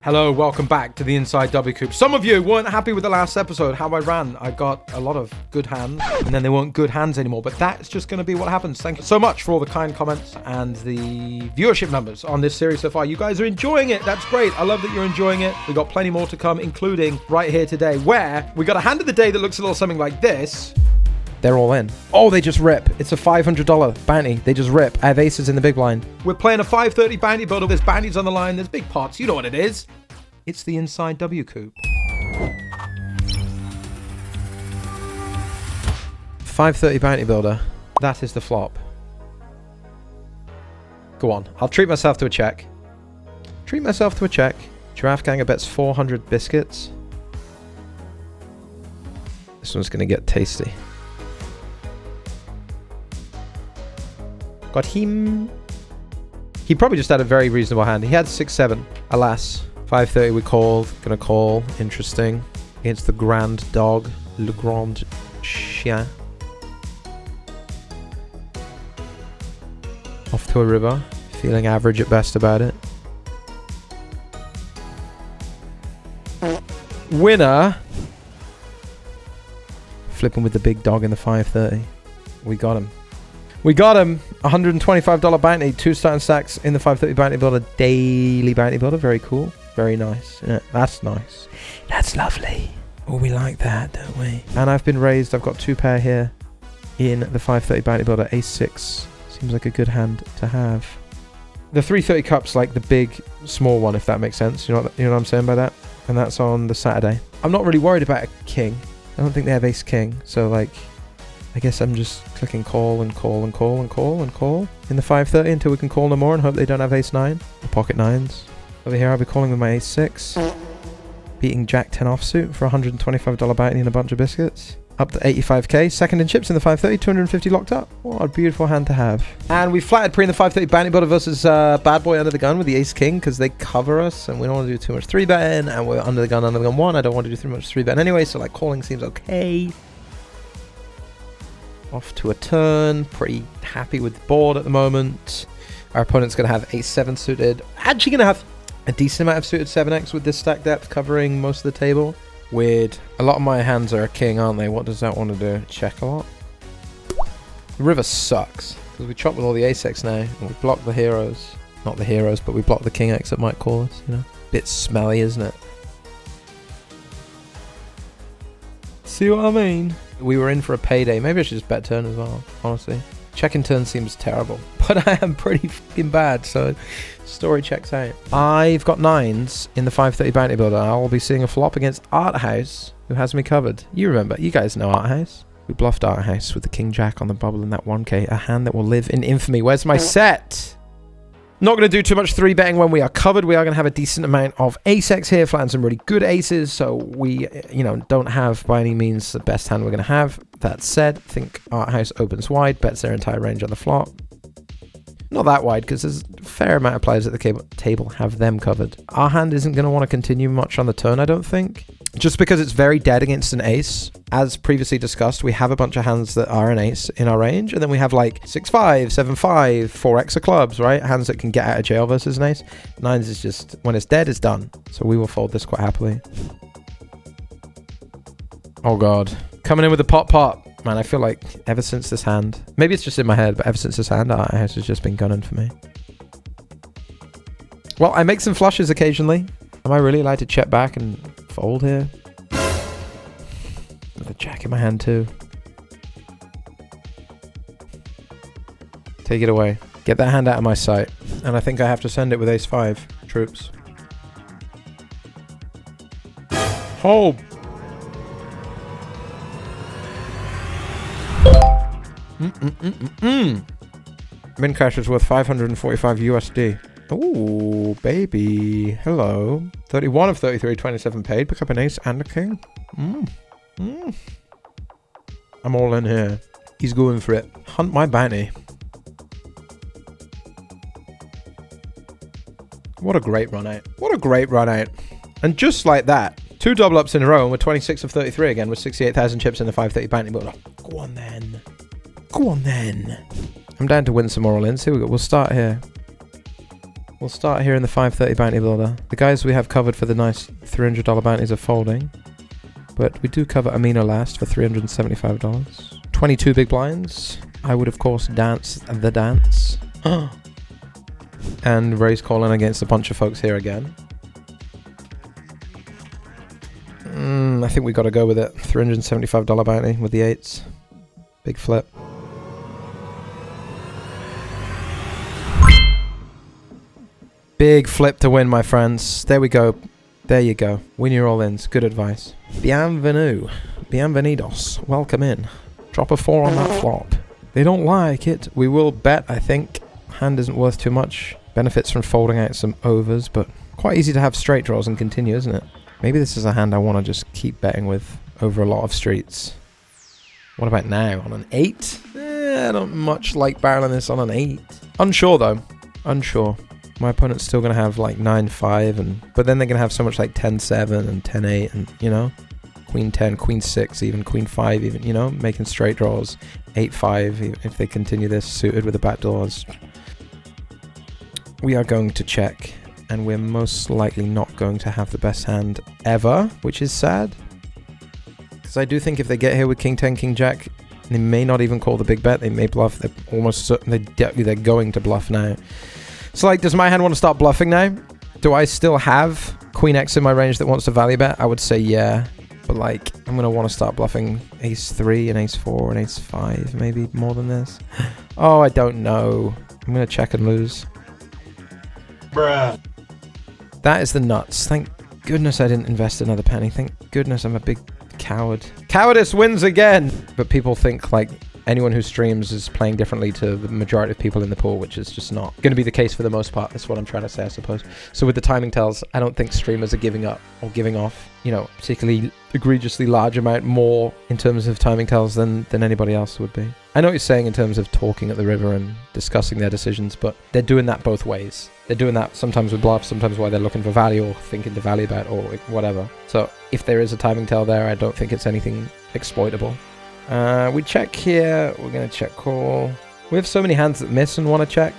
Hello, welcome back to the Inside WCOOP. Some of you weren't happy with the last episode, how I ran. I got a lot of good hands, and then they weren't good hands anymore, but that's just going to be what happens. Thank you so much for all the kind comments and the viewership numbers on this series so far. You guys are enjoying it. That's great. I love that you're enjoying it. We've got plenty more to come, including right here today, where we got a hand of the day that looks a little something like this. They're all in. Oh, they just rip. It's a $500 bounty. They just rip. I have aces in the big blind. We're playing a 530 bounty builder. There's bounties on the line. There's big pots. You know what it is. It's the Inside WCOOP. 530 bounty builder. That is the flop. Go on. I'll treat myself to a check. Treat myself to a check. Giraffe Ganger bets 400 biscuits. This one's going to get tasty. Got him. He probably just had a very reasonable hand. He had 6-7. Alas. 530 we called. Gonna call. Interesting. Against the Grand Dog. Le Grand Chien. Off to a river. Feeling average at best about it. Winner. Flipping with the big dog in the 530. We got him. We got him. $125 bounty. 2 starting stacks in the 530 bounty builder. Daily bounty builder. Very cool. Very nice. Yeah, that's nice. That's lovely. Oh, we like that, don't we? And I've been raised. I've got 2 pair here in the 530 bounty builder. Ace-6. Seems like a good hand to have. The 330 cup's like the big, small one, if that makes sense. You know what I'm saying by that? And that's on the Saturday. I'm not really worried about a king. I don't think they have ace-king. So, like, I guess I'm just clicking call and call and call and call and call in the 530 until we can call no more and hope they don't have ace-9 or pocket 9s. Over here I'll be calling with my ace-6. Beating jack 10 offsuit for $125 bounty and a bunch of biscuits. Up to 85k. Second in chips in the 530. 250 locked up. What a beautiful hand to have. And we flatted pre in the 530 bounty builder versus bad boy under the gun with the ace-king because they cover us and we don't want to do too much 3-betting and we're under the gun 1. I don't want to do too much 3-betting anyway, so like calling seems okay. Off to a turn. Pretty happy with the board at the moment. Our opponent's going to have ace-7 suited. Actually going to have a decent amount of suited 7x with this stack depth covering most of the table. Weird. A lot of my hands are a king, aren't they? What does that want to do? Check a lot? The river sucks. Because we chop with all the ace-x now. And we block the heroes. Not the heroes, but we block the king-x that might call us, you know? Bit smelly, isn't it? See what I mean? We were in for a payday. Maybe I should just bet turn as well, honestly. Checking turn seems terrible, but I am pretty fucking bad, so story checks out. I've got 9s in the 530 bounty builder. I'll be seeing a flop against Art House, who has me covered. You remember, you guys know Art House. We bluffed Art House with the King Jack on the bubble in that 1k, a hand that will live in infamy. Where's my set? Not going to do too much 3-betting when we are covered. We are going to have a decent amount of ace-x here, flatten some really good aces, so we, don't have by any means the best hand we're going to have. That said, I think Art House opens wide, bets their entire range on the flop. Not that wide, because there's a fair amount of players at the table have them covered. Our hand isn't going to want to continue much on the turn, I don't think. Just because it's very dead against an ace. As previously discussed, we have a bunch of hands that are an ace in our range, and then we have like 6-5, 7-5, 4x of clubs, right? Hands that can get out of jail versus an ace. 9s is just, when it's dead, it's done. So we will fold this quite happily. Oh god. Coming in with the pot. Man, I feel like ever since this hand, maybe it's just in my head, but ever since this hand, Art House has just been gunning for me. Well, I make some flushes occasionally. Am I really allowed to check back and fold here? With a jack in my hand too. Take it away. Get that hand out of my sight. And I think I have to send it with ace-5 troops. Oh! Min cash is worth 545 USD. Ooh, baby. Hello. 31 of 33, 27 paid. Pick up an ace and a king. I'm all in here. He's going for it. Hunt my bounty. What a great run out. What a great run out. And just like that, 2 double ups in a row and we're 26 of 33 again with 68,000 chips in the 530 bounty builder. Go on then. Go on then. I'm down to win some more all-ins. Here we go. We'll start here. We'll start here in the 530 bounty builder. The guys we have covered for the nice $300 bounties are folding. But we do cover Amino last for $375. 22 big blinds. I would, of course, dance the dance. And raise calling against a bunch of folks here again. I think we got to go with it. $375 bounty with the 8s. Big flip. Big flip to win, my friends. There we go. There you go. Win your all-ins. Good advice. Bienvenue. Bienvenidos. Welcome in. Drop a 4 on that flop. They don't like it. We will bet, I think. Hand isn't worth too much. Benefits from folding out some overs, but quite easy to have straight draws and continue, isn't it? Maybe this is a hand I want to just keep betting with over a lot of streets. What about now? On an 8? I don't much like barreling this on an 8. Unsure, though. Unsure. My opponent's still going to have like 9-5, but then they're going to have so much like 10-7 and 10-8 and, you know, Queen 10, Queen 6, even Queen 5, even, you know, making straight draws. 8-5 if they continue this suited with the backdoors. We are going to check, and we're most likely not going to have the best hand ever, which is sad. Because I do think if they get here with King 10, King Jack, they may not even call the big bet. They may bluff. They're almost certain they're going to bluff now. So, like, does my hand want to start bluffing now? Do I still have Queen X in my range that wants to value bet? I would say yeah. But, like, I'm going to want to start bluffing Ace 3 and Ace 4 and Ace 5, maybe more than this. Oh, I don't know. I'm going to check and lose. Bruh. That is the nuts. Thank goodness I didn't invest another penny. Thank goodness I'm a big coward. Cowardice wins again! But people think, like, anyone who streams is playing differently to the majority of people in the pool, which is just not going to be the case for the most part. That's what I'm trying to say, I suppose. So with the timing tells, I don't think streamers are giving up or giving off, you know, particularly egregiously large amount more in terms of timing tells than anybody else would be. I know what you're saying in terms of talking at the river and discussing their decisions, but they're doing that both ways. They're doing that sometimes with bluff, sometimes while they're looking for value or thinking to value bet or whatever. So if there is a timing tell there, I don't think it's anything exploitable. We check here. We're going to check call. We have so many hands that miss and want to check.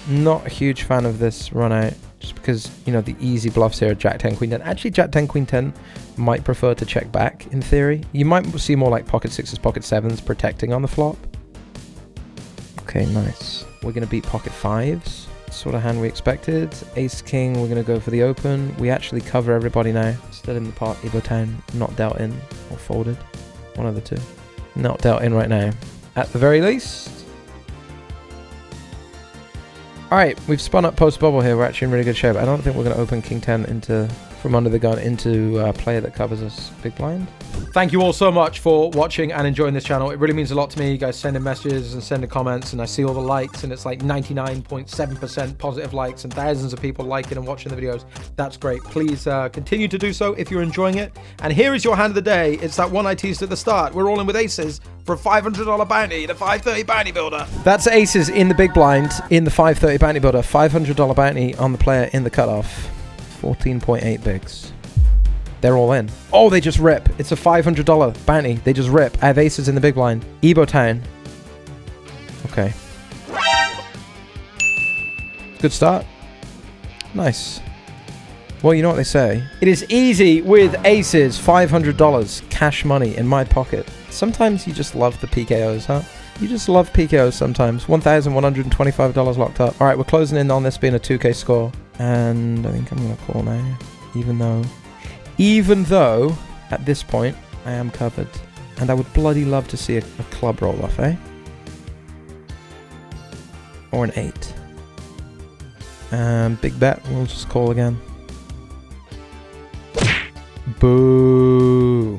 Not a huge fan of this run out, just because, you know, the easy bluffs here are Jack 10, Queen 10. Actually, Jack 10, Queen 10 might prefer to check back, in theory. You might see more like pocket 6s, pocket 7s protecting on the flop. Okay, nice. We're going to beat pocket 5s. Sort of hand we expected. Ace King, we're going to go for the open. We actually cover everybody now. Still in the pot. Evo Town not dealt in or folded. One of the two. Not dealt in right now. At the very least. Alright, we've spun up post bubble here. We're actually in really good shape. I don't think we're going to open King 10 into from under the gun into a player that covers us big blind. Thank you all so much for watching and enjoying this channel. It really means a lot to me. You guys sending messages and sending comments, and I see all the likes, and it's like 99.7% positive likes and thousands of people liking and watching the videos. That's great. Please continue to do so if you're enjoying it. And here is your hand of the day. It's that one I teased at the start. We're all in with aces for a $500 bounty, the 530 bounty builder. That's aces in the big blind in the 530 bounty builder. $500 bounty on the player in the cutoff. 14.8 bigs. They're all in. Oh, they just rip. It's a $500 bounty. They just rip. I have aces in the big blind. Evo Town. Okay. Good start. Nice. Well, you know what they say. It is easy with aces. $500 cash money in my pocket. Sometimes you just love the PKOs, huh? You just love PKOs sometimes. $1,125 locked up. All right, we're closing in on this being a 2K score. And I think I'm going to call now. Even though, at this point, I am covered. And I would bloody love to see a club roll off, eh? Or an 8. Big bet, we'll just call again. Boo.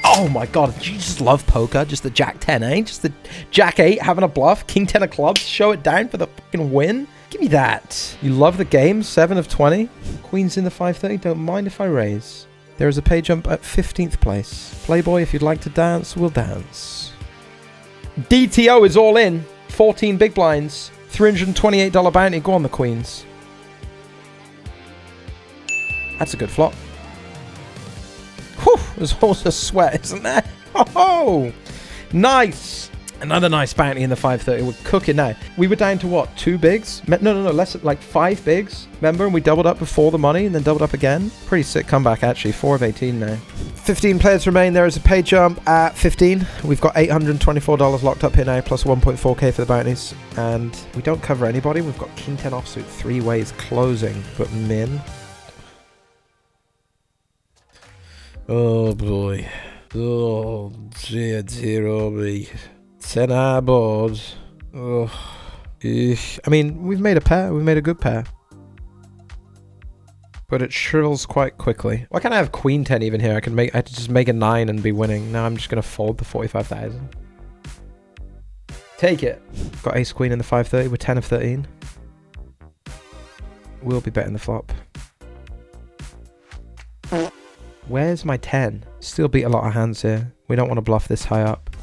Oh my god, you just love poker? Just the Jack 10, eh? Just the Jack 8 having a bluff, King 10 of clubs, show it down for the fucking win? Give me that. You love the game, 7 of 20. Queen's in the 530, don't mind if I raise. There is a pay jump at 15th place. Playboy, if you'd like to dance, we'll dance. DTO is all in. 14 big blinds. $328 bounty, go on the queens. That's a good flop. Whew, there's also sweat, isn't there? Oh, nice. Another nice bounty in the 530. We're cooking now. We were down to what? 2 bigs? No, less, like 5 bigs. Remember? And we doubled up before the money and then doubled up again. Pretty sick comeback, actually. 4 of 18 now. 15 players remain. There is a pay jump at 15. We've got $824 locked up here now, plus 1.4k for the bounties. And we don't cover anybody. We've got King 10 offsuit 3 ways closing, but min. Oh boy. Oh dear, oh me. 10 eyeballs. Oh. I mean, we've made a pair. We've made a good pair. But it shrivels quite quickly. Why can't I have Queen 10 even here? I could just make a 9 and be winning. Now I'm just going to fold the 45,000. Take it. Got Ace Queen in the 530 with 10 of 13. We'll be betting the flop. Where's my 10? Still beat a lot of hands here. We don't want to bluff this high up.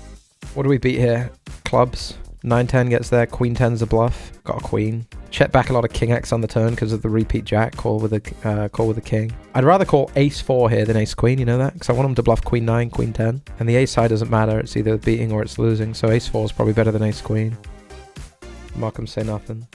What do we beat here? Clubs. 9-10 gets there. Queen 10's a bluff. Got a queen. Check back a lot of King X on the turn because of the repeat jack. Call with a king. I'd rather call Ace 4 here than Ace Queen. You know that? Because I want him to bluff Queen 9, Queen 10. And the Ace side doesn't matter. It's either beating or it's losing. So Ace 4 is probably better than Ace Queen. Markham say nothing.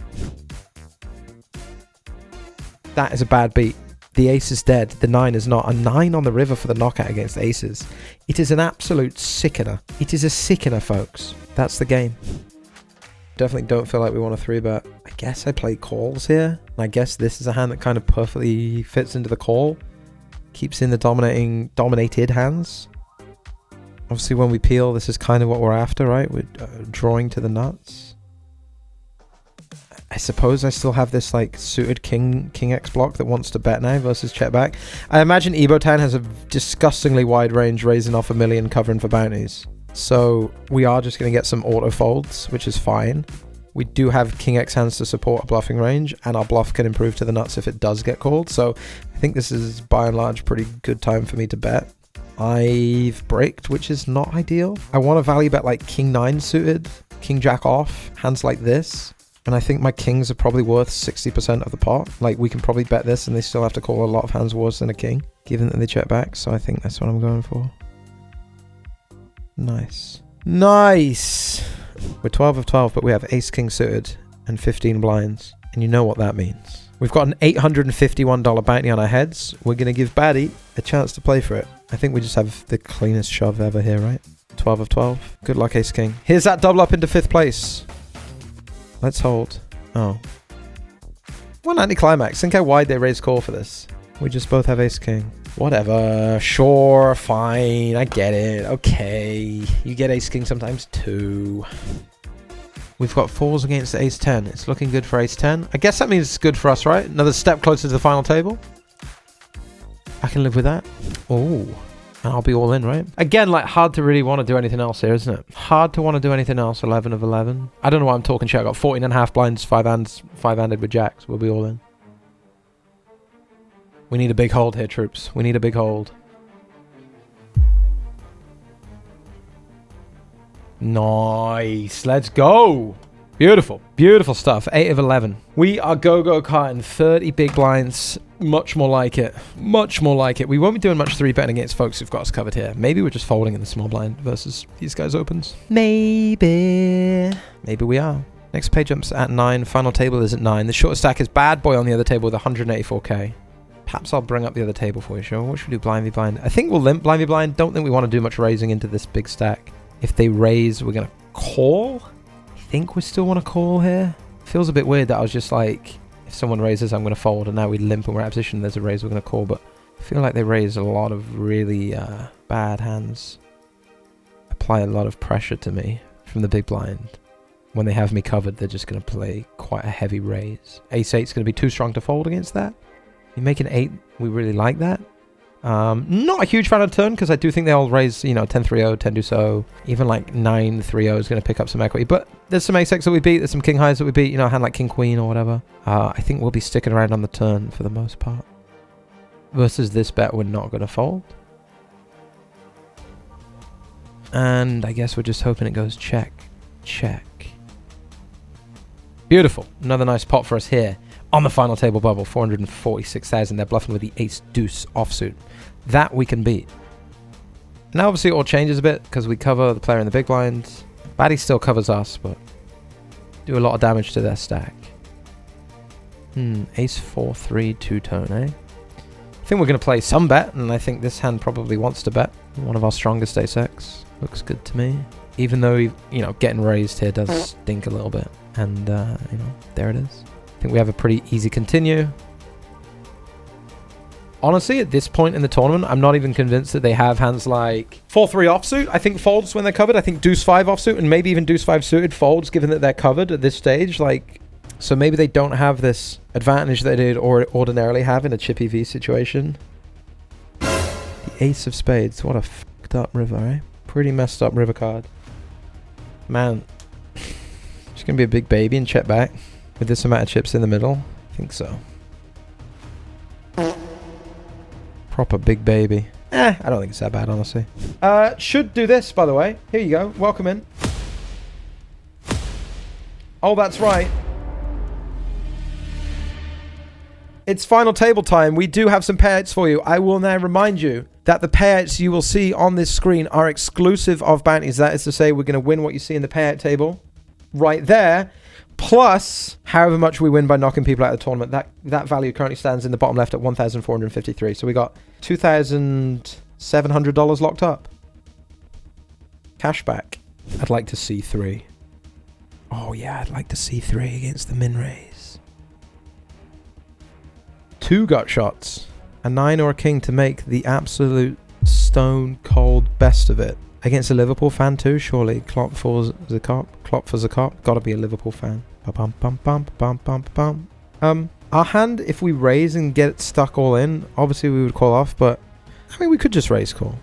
That is a bad beat. The ace is dead. The 9 is not. A 9 on the river for the knockout against aces. It is an absolute sickener. It is a sickener, folks. That's the game. Definitely don't feel like we want a 3-bet. I guess I play calls here. And I guess this is a hand that kind of perfectly fits into the call. Keeps in the dominated hands. Obviously, when we peel, this is kind of what we're after, right? We're drawing to the nuts. I suppose I still have this like suited King X block that wants to bet now versus check back. I imagine Ebotan has a disgustingly wide range, raising off a million, covering for bounties. So we are just going to get some auto folds, which is fine. We do have King X hands to support a bluffing range, and our bluff can improve to the nuts if it does get called. So I think this is by and large pretty good time for me to bet. I've braked, which is not ideal. I want to value bet like King 9 suited, King Jack off, hands like this. And I think my kings are probably worth 60% of the pot. Like, we can probably bet this and they still have to call a lot of hands worse than a king, given that they check back. So I think that's what I'm going for. Nice. Nice! We're 12 of 12, but we have ace king suited and 15 blinds. And you know what that means. We've got an $851 bounty on our heads. We're going to give Baddie a chance to play for it. I think we just have the cleanest shove ever here, right? 12 of 12. Good luck, ace king. Here's that double up into 5th place. Let's hold. Oh. One anticlimax. Think how wide they raise call for this. We just both have ace king. Whatever. Sure. Fine. I get it. Okay. You get ace king sometimes too. We've got 4s against ace 10. It's looking good for ace 10. I guess that means it's good for us, right? Another step closer to the final table. I can live with that. Oh. And I'll be all in, right? Again, like, hard to really want to do anything else here, isn't it? Hard to want to do anything else. 11 of 11. I don't know why I'm talking shit. I got 14 and a half blinds, 5-handed with jacks. We'll be all in. We need a big hold here, troops. We need a big hold. Nice. Let's go. Beautiful. Beautiful stuff. 8 of 11. We are go-go-karting 30 big blinds. Much more like it. Much more like it. We won't be doing much 3-betting against folks who've got us covered here. Maybe we're just folding in the small blind versus these guys opens. Maybe. Maybe we are. Next pay jumps at 9. Final table is at 9. The shortest stack is Bad Boy on the other table with 184k. Perhaps I'll bring up the other table for you, sure. What should we do? Blind v blind. I think we'll limp blind v blind. Don't think we want to do much raising into this big stack. If they raise, we're going to call. I think we still want to call here. Feels a bit weird that I was just like, if someone raises, I'm going to fold, and now we limp and we're out of position. There's a raise, we're going to call, but I feel like they raise a lot of really bad hands. Apply a lot of pressure to me from the big blind. When they have me covered, they're just going to play quite a heavy raise. Ace 8's going to be too strong to fold against that. You make an 8, we really like that. Not a huge fan of turn, because I do think they'll raise, you know, 10-3-0, 10-2-so. Even like 9-3-0 is going to pick up some equity. But there's some ace X that we beat. There's some king highs that we beat. You know, a hand like king queen or whatever. I think we'll be sticking around on the turn for the most part. Versus this bet, we're not going to fold. And I guess we're just hoping it goes check, check. Beautiful. Another nice pot for us here. On the final table bubble, 446,000. They're bluffing with the ace deuce offsuit. That we can beat. Now, obviously, it all changes a bit because we cover the player in the big blind. Baddie still covers us, but do a lot of damage to their stack. Ace 4-3 two-tone, eh? I think we're going to play some bet, and I think this hand probably wants to bet. One of our strongest ace-X. Looks good to me. Even though, you know, getting raised here does stink a little bit. And, you know, there it is. I think we have a pretty easy continue. Honestly, at this point in the tournament, I'm not even convinced that they have hands like 4-3 offsuit. I think folds when they're covered. I think deuce 5 offsuit and maybe even deuce 5 suited folds, given that they're covered at this stage. Like, so maybe they don't have this advantage that they'd ordinarily have in a chippy V situation. The ace of spades. What a fucked up river, eh? Pretty messed up river card. Man. Just gonna be a big baby and check back with this amount of chips in the middle. I think so. Proper big baby. I don't think it's that bad, honestly. Should do this, by the way. Here you go. Welcome in. Oh, that's right. It's final table time. We do have some payouts for you. I will now remind you that the payouts you will see on this screen are exclusive of bounties. That is to say, we're going to win what you see in the payout table right there, plus however much we win by knocking people out of the tournament. That value currently stands in the bottom left at 1,453. So we got $2,700 locked up. Cash back. I'd like to see 3. Oh yeah, I'd like to see 3 against the min raise. 2 gut shots, a 9 or a king to make the absolute stone cold best of it. Against a Liverpool fan too, surely. Klopp for Zakop. Gotta be a Liverpool fan. Our hand, if we raise and get it stuck all in, obviously we would call off, but I mean, we could just raise call.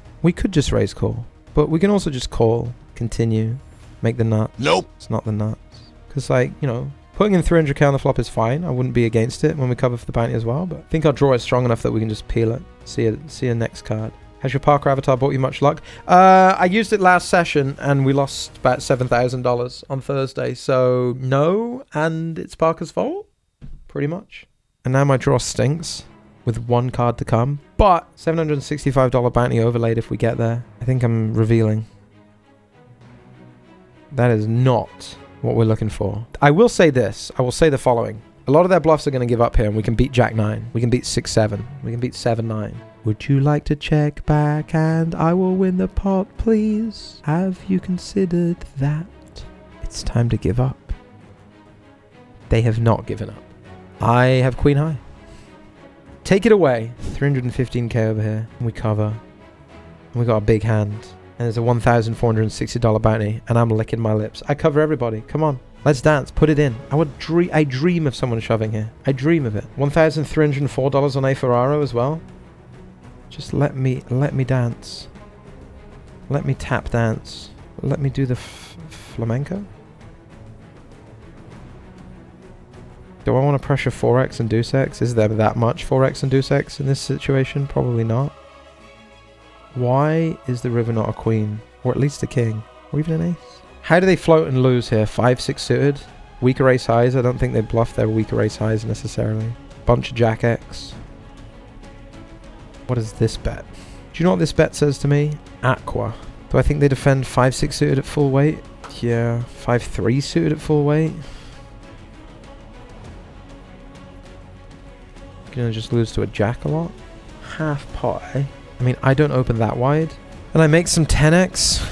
But we can also just call, continue, make the nut. Nope. It's not the nuts. Because, like, you know, putting in 300k on the flop is fine. I wouldn't be against it when we cover for the bounty as well, but I think our draw is strong enough that we can just peel it. See a next card. Has your Parker avatar brought you much luck? I used it last session and we lost about $7,000 on Thursday. So no, and it's Parker's fault, pretty much. And now my draw stinks with 1 card to come, but $765 bounty overlaid if we get there. I think I'm revealing. That is not what we're looking for. I will say this. I will say the following. A lot of their bluffs are going to give up here, and we can beat Jack 9. We can beat 6-7. We can beat 7-9. Would you like to check back and I will win the pot, please? Have you considered that? It's time to give up. They have not given up. I have queen high. Take it away. 315k over here. And we cover. And we got a big hand. And there's a $1,460 bounty. And I'm licking my lips. I cover everybody. Come on. Let's dance. Put it in. I dream of someone shoving here. I dream of it. $1,304 on a Ferraro as well. Just let me dance. Let me tap dance. Let me do the flamenco. Do I want to pressure 4x and deuce x? Is there that much 4x and deuce x in this situation? Probably not. Why is the river not a queen? Or at least a king? Or even an ace? How do they float and lose here? 5-6 suited? Weaker ace highs? I don't think they bluff their weaker ace highs necessarily. Bunch of jack x. What is this bet? Do you know what this bet says to me? Aqua. Do I think they defend 5-6 suited at full weight? Yeah. 5-3 suited at full weight? Gonna just lose to a jack a lot? Half pot, eh? I mean, I don't open that wide. And I make some 10x.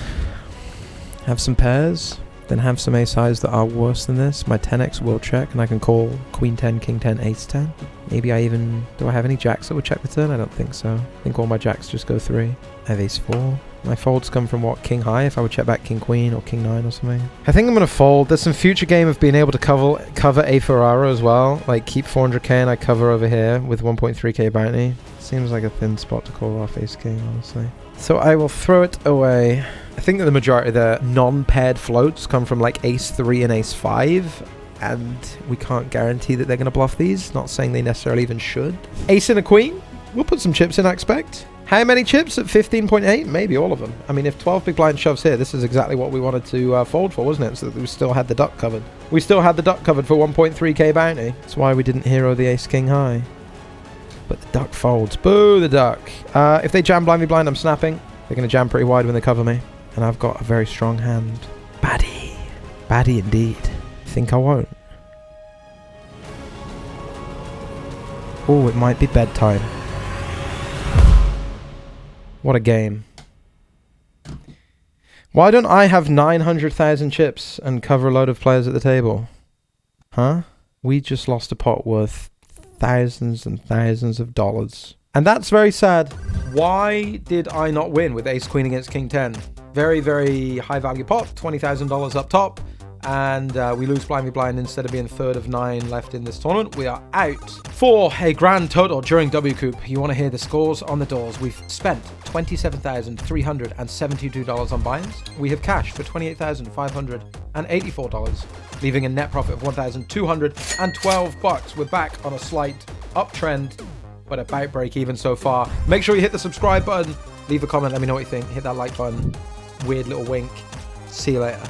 Have some pairs. Then have some ace highs that are worse than this. My 10x will check, and I can call queen 10, king 10, ace 10. Maybe do I have any jacks that would check the turn? I don't think so. I think all my jacks just go 3. I have ace 4. My folds come from what? King high, if I would check back king queen or king 9 or something. I think I'm going to fold. There's some future game of being able to cover a Ferraro as well. Like keep 400k and I cover over here with 1.3k bounty. Seems like a thin spot to call off ace king, honestly. So I will throw it away. I think that the majority of the non-paired floats come from like ace 3 and ace 5. And we can't guarantee that they're going to bluff these. Not saying they necessarily even should. Ace and a queen. We'll put some chips in, I expect. How many chips at 15.8? Maybe all of them. I mean, if 12 big blind shoves here, this is exactly what we wanted to fold for, wasn't it? So that we still had the duck covered. We still had the duck covered for 1.3k bounty. That's why we didn't hero the ace king high. But the duck folds. Boo, the duck. If they jam blind me blind, I'm snapping. They're going to jam pretty wide when they cover me. And I've got a very strong hand. Baddie. Baddie indeed. Think I won't. Oh, it might be bedtime. What a game. Why don't I have 900,000 chips and cover a load of players at the table? Huh? We just lost a pot worth thousands and thousands of dollars. And that's very sad. Why did I not win with ace queen against king 10? Very, very high value pot, $20,000 up top. And we lose blind v blind instead of being third of 9 left in this tournament. We are out for a grand total during WCOOP. You want to hear the scores on the doors. We've spent $27,372 on buy-ins. We have cashed for $28,584, leaving a net profit of $1,212. We're back on a slight uptrend, but about break even so far. Make sure you hit the subscribe button, leave a comment, let me know what you think. Hit that like button. Weird little wink. See you later.